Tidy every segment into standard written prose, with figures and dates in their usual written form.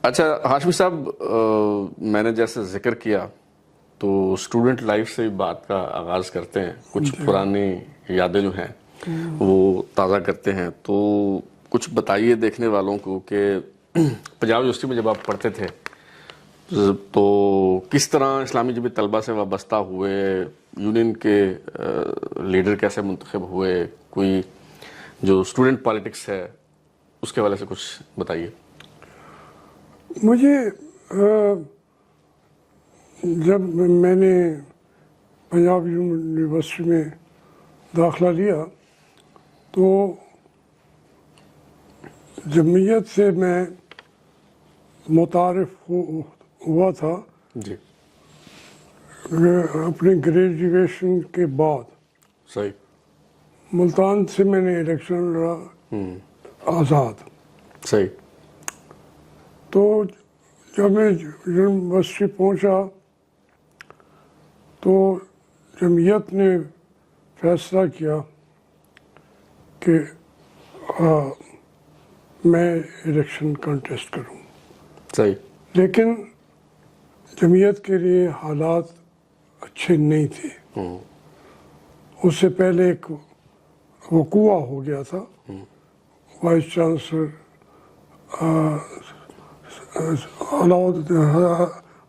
اچھا ہاشمی صاحب، میں نے جیسے ذکر کیا تو اسٹوڈنٹ لائف سے بات کا آغاز کرتے ہیں، کچھ پرانی یادیں جو ہیں وہ تازہ کرتے ہیں. تو کچھ بتائیے دیکھنے والوں کو کہ پنجاب یونیورسٹی میں جب آپ پڑھتے تھے تو کس طرح اسلامی جمعیت طلبہ سے وابستہ ہوئے، یونین کے لیڈر کیسے منتخب ہوئے، کوئی جو اسٹوڈنٹ پالیٹکس ہے اس کے حوالے سے کچھ بتائیے. مجھے جب میں نے پنجاب یونیورسٹی میں داخلہ لیا تو جمعیت سے میں متعارف ہوا تھا جی اپنے گریجویشن کے بعد. صحیح. ملتان سے میں نے الیکشن لڑا آزاد. صحیح. تو جب میں یونیورسٹی پہنچا تو جمعیت نے فیصلہ کیا کہ میں الیکشن کنٹیسٹ کروں. صحیح. لیکن جمعیت کے لیے حالات اچھے نہیں تھے. اس سے پہلے ایک وقوع ہو گیا تھا. وائس چانسلر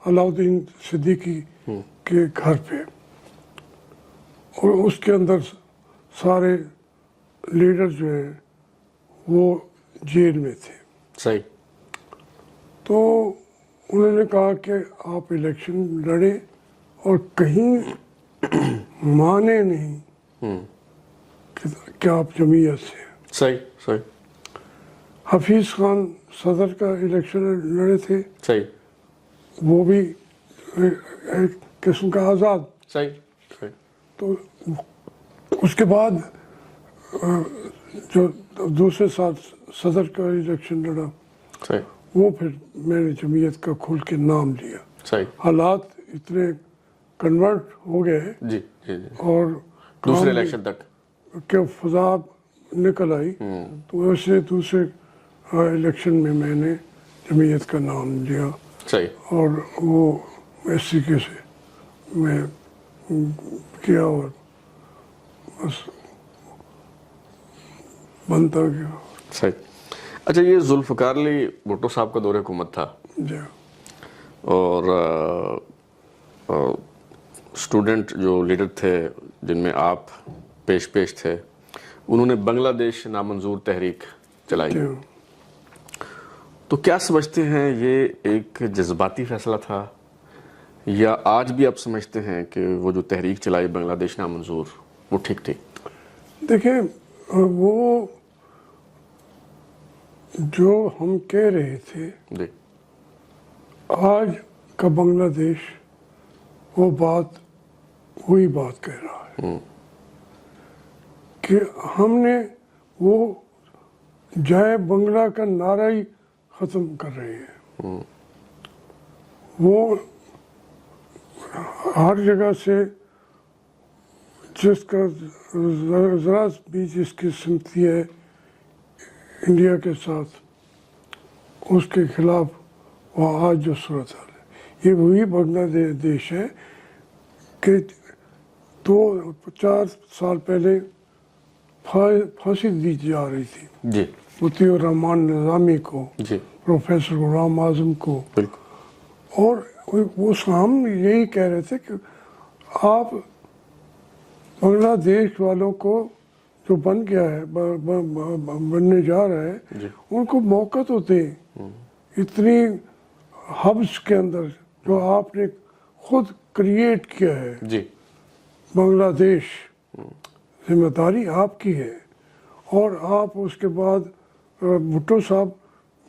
علاؤدین صدیقی کے گھر پہ، اور اس کے اندر سارے لیڈر جو ہیں وہ جیل میں تھے. صحیح. تو انہوں نے کہا کہ آپ الیکشن لڑیں اور کہیں مانے نہیں کہ آپ جمعیت سے. صحیح. صحیح. حفیظ خان صدر کا الیکشن لڑے تھے. صحیح. وہ بھی ایک قسم کا آزاد. صحیح. صحیح. تو اس کے بعد جو دوسرے سال صدر کا الیکشن لڑا، صحیح. وہ پھر میں نے جمعیت کا کھل کے نام لیا. صحیح. حالات اتنے کنورٹ ہو گئے جی جی جی اور دوسرے الیکشن تک کہ فضا نکل آئی، تو ویسے دوسرے الیکشن میں نے جمعیت کا نام لیا. صحیح. اور وہ اس طریقے سے میں کیا اور بس بنتا گیا. صحیح. اچھا، یہ ذوالفقار علی بھٹو صاحب کا دور حکومت تھا جی، اور اسٹوڈنٹ جو لیڈر تھے جن میں آپ پیش تھے، انہوں نے بنگلہ دیش نامنظور تحریک چلائی. جی. تو کیا سمجھتے ہیں یہ ایک جذباتی فیصلہ تھا یا آج بھی آپ سمجھتے ہیں کہ وہ جو تحریک چلائی بنگلہ دیش نامنظور وہ ٹھیک تھی؟ دیکھیں، وہ جو ہم کہہ رہے تھے جی آج کا بنگلہ دیش وہ بات وہی بات کہہ رہا ہے کہ ہم نے وہ جائے بنگلہ کا نعرہ ہی ختم کر رہے ہیں. وہ ہر جگہ سے جس کا ذرا بھی جس کی سمتی ہے انڈیا کے ساتھ، اس کے خلاف وہ آج جو صورتحال ہے، یہ وہی بنگلہ دیش ہے کہ 4 سال پہلے پھانسی دی جا رہی تھی جی مطیع الرحمان نظامی کو، جی پروفیسر غلام اعظم کو. بالکل. اور اس ہم یہی کہہ رہے تھے کہ آپ بنگلہ دیش والوں کو جو بن گیا ہے، بننے جا رہا ہے، ان کو موقع تو دیں. اتنی ہبس کے اندر جو آپ نے خود کریٹ کیا ہے جی بنگلہ دیش، ذمہ داری آپ کی ہے. اور آپ اس کے بعد بھٹو صاحب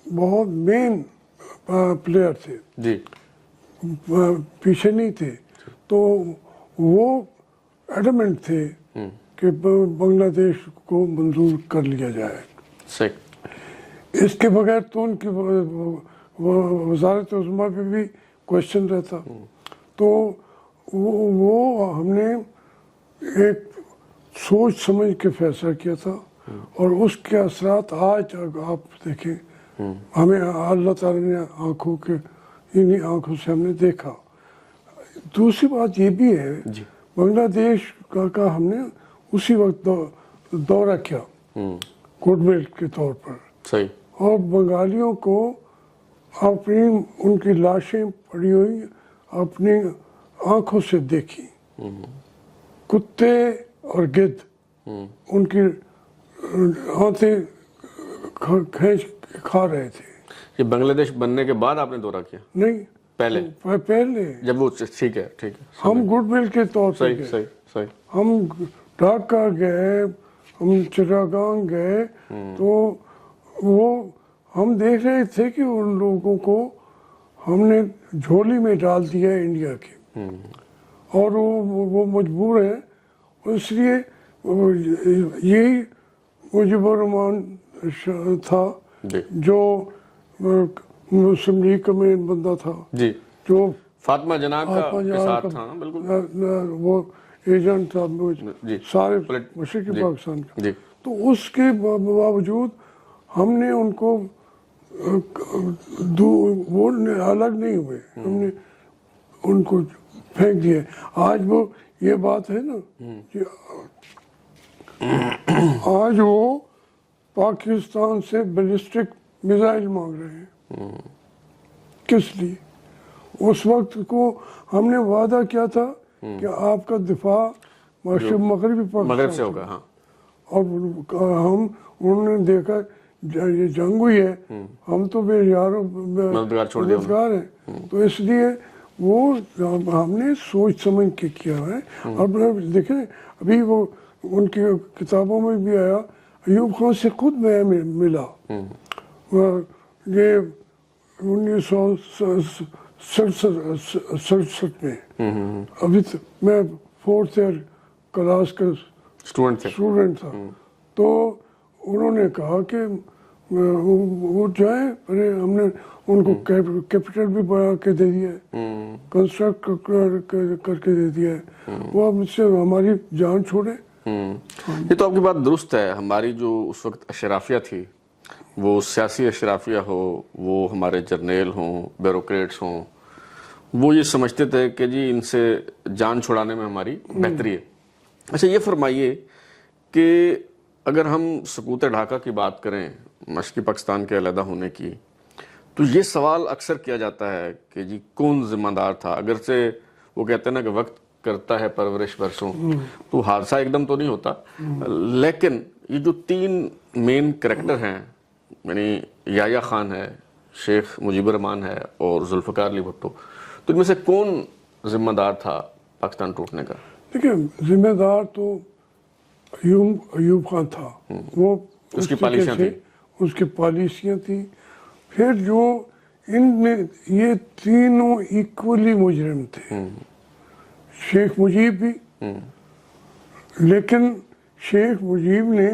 بہت مین پلیئر تھے، جی پیچھے نہیں تھے. تو وہ ایڈمنٹ تھے کہ بنگلہ دیش کو منظور کر لیا جائے. صحیح. اس کے بغیر تو ان کی وزارت عظمیٰ پہ بھی کوشچن رہتا. تو وہ ہم نے ایک سوچ سمجھ کے فیصلہ کیا تھا، اور اس کے اثرات آج آپ دیکھیں ہمیں اللہ تعالیٰ نے انہیں آنکھوں سے ہم نے دیکھا. دوسری بات یہ بھی ہے جی بنگلہ دیش کا ہم نے اسی وقت دورہ کیا گڈ ول کے طور پر, صحیح. اور بنگالیوں کو اپنی ان کی لاشیں پڑی ہوئی اپنی آنکھوں سے دیکھی. کتے اور گدھ ان کی آنتیں کھینچ کھا رہے تھے. یہ بنگلہ دیش بننے کے بعد آپ نے دورہ کیا؟ نہیں, پہلے پہلے جب وہ ٹھیک ہے ہم گڈ ول کے طور پر صحیح گئے. صحیح صحیح. ہم ڈھاکہ گئے, ہم چٹاگانگ گئے, تو وہ ہم دیکھ رہے تھے کہ ان لوگوں کو ہم نے جھولی میں ڈال دیا ہے انڈیا کے, اور وہ مجبور ہیں. اس لیے یہی مجیب الرحمان تھا جی جو مسلم لیگ کا مین بندہ تھا, جی جو فاطمہ جناح کا فاطمہ کے جناح ساتھ کا تھا. بالکل وہ ایجنٹ تھا جی سارے پولیٹ- مشرقی جی پاکستان کا. جی تو اس کے باوجود ہم نے ان کو وہ الگ نہیں ہوئے, ہم نے ان کو پھینک دیا. آج وہ یہ بات ہے نا کہ آج وہ پاکستان سے بیلسٹک میزائل مانگ رہے ہیں. کس لیے؟ اس وقت کو ہم نے وعدہ کیا تھا کہ آپ کا دفاع مغربی مغرب پاکستان سے ہوگا. ہاں اور ہم انہوں نے دیکھا یہ جنگ ہوئی ہے, ہم تو بے یاروں مددگار چھوڑ دیا مددگار ہیں. تو اس لیے وہ ہم نے سوچ سمجھ کے کیا ہے. اور دیکھیں ابھی وہ ان کی کتابوں میں بھی آیا, ایوب خان سے خود میں ملا. یہ 1967 میں, ابھی میں 4th ایئر کلاس کا اسٹوڈنٹ تھا. تو انہوں نے کہا کہ وہ جائیں, ہم نے ان کو کیپٹل بھی بنا کے دے دیا ہے, کنسٹرکٹ کر کے دے دیا ہے. وہ اب سے ہماری جان چھوڑے. یہ تو آپ کی بات درست ہے. ہماری جو اس وقت اشرافیہ تھی, وہ سیاسی اشرافیہ ہو, وہ ہمارے جرنیل ہوں, بیوروکریٹس ہوں, وہ یہ سمجھتے تھے کہ جی ان سے جان چھڑانے میں ہماری بہتری ہے. اچھا یہ فرمائیے کہ اگر ہم سقوط ڈھاکہ کی بات کریں, مشرقی پاکستان کے علیحدہ ہونے کی, تو یہ سوال اکثر کیا جاتا ہے کہ جی کون ذمہ دار تھا. اگرچہ وہ کہتے ہیں نا کہ وقت کرتا ہے پرورش برسوں, تو حادثہ ایک دم تو نہیں ہوتا, لیکن یہ جو 3 مین کریکٹر ہیں, یعنی یحییٰ خان ہے, شیخ مجیب الرحمان ہے, اور ذوالفقار علی بھٹو, تو ان میں سے کون ذمہ دار تھا پاکستان ٹوٹنے کا؟ دیکھیں ذمہ دار تو ایوب خان تھا. وہ اس کی پالیسیاں تھیں, اس کی پالیسیاں تھیں. پھر جو ان میں یہ تینوں ایکولی مجرم تھے, شیخ مجیب بھی, لیکن شیخ مجیب نے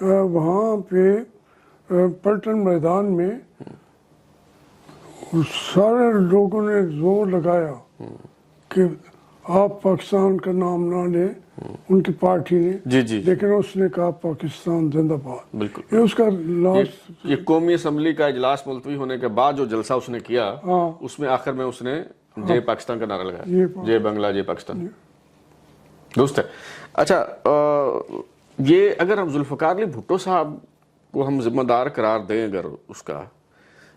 وہاں پہ پلٹن میدان میں سارے لوگوں نے زور لگایا کہ آپ پاکستان کا نام نہ لیں, ان کی پارٹی نے, جی جی, لیکن اس نے کہا پاکستان زندہ باد. بالکل. یہ اس کا لاسٹ, یہ قومی اسمبلی کا اجلاس ملتوی ہونے کے بعد جو جلسہ اس نے کیا, اس میں آخر میں اس نے جے پاکستان کا نعرہ لگایا, جے بنگلہ جے پاکستان. درست ہے. اچھا یہ اگر ہم ذوالفقار علی بھٹو صاحب کو ہم ذمہ دار قرار دیں اگر اس کا,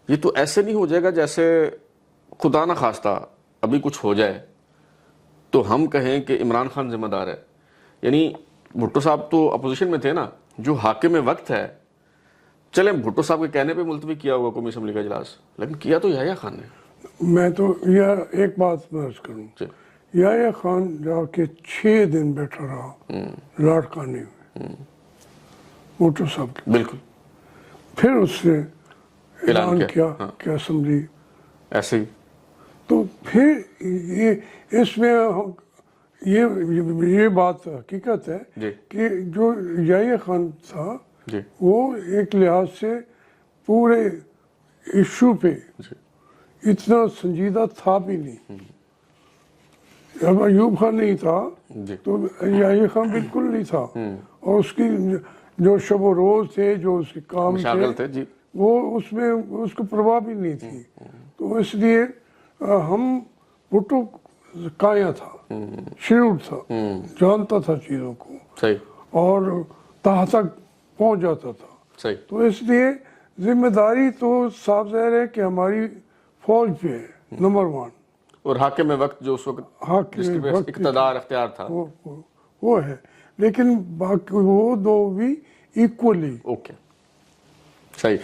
یہ تو ایسے نہیں ہو جائے گا جیسے خدا نہ خواستہ ابھی کچھ ہو جائے تو ہم کہیں کہ عمران خان ذمہ دار ہے. یعنی بھٹو صاحب تو اپوزیشن میں تھے نا, جو حاکم وقت ہے, چلیں بھٹو صاحب کے کہنے پہ ملتوی کیا ہوگا قومی اسمبلی کا اجلاس, لیکن کیا تو یحییٰ خان نے. میں تو یہ ایک بات عرض کروں, یحییٰ خان جا کے 6 دن بیٹھا رہا لاڑکانے میں بھٹو صاحب کے. بالکل. پھر اس نے اعلان کیا کہ اسمبلی ایسے ہی. تو پھر یہ اس میں یہ بات حقیقت ہے کہ جو یحییٰ خان تھا وہ ایک لحاظ سے پورے ایشو پہ اتنا سنجیدہ تھا بھی نہیں. جب ایوب خان نہیں تھا تو یحییٰ خان بالکل نہیں تھا, اور اس کی جو شب و روز تھے, جو اس کے کام تھے, وہ اس میں اس کو پرواہ بھی نہیں تھی. تو اس لیے ہم بھٹو کایا تھا, شیوڈ تھا, جانتا تھا چیزوں کو صحیح اور تہہ تک پہنچ جاتا تھا. صحیح. تو اس لیے ذمہ داری تو صاف ظاہر ہے کہ ہماری فوج پہ ہے, نمبر 1. اور حاکم وقت جو اس وقت حاکم جس کے پاس وقت اقتدار اختیار تھا. وہ ہے, لیکن باقی وہ دو بھی ایکولی. اوکے صحیح.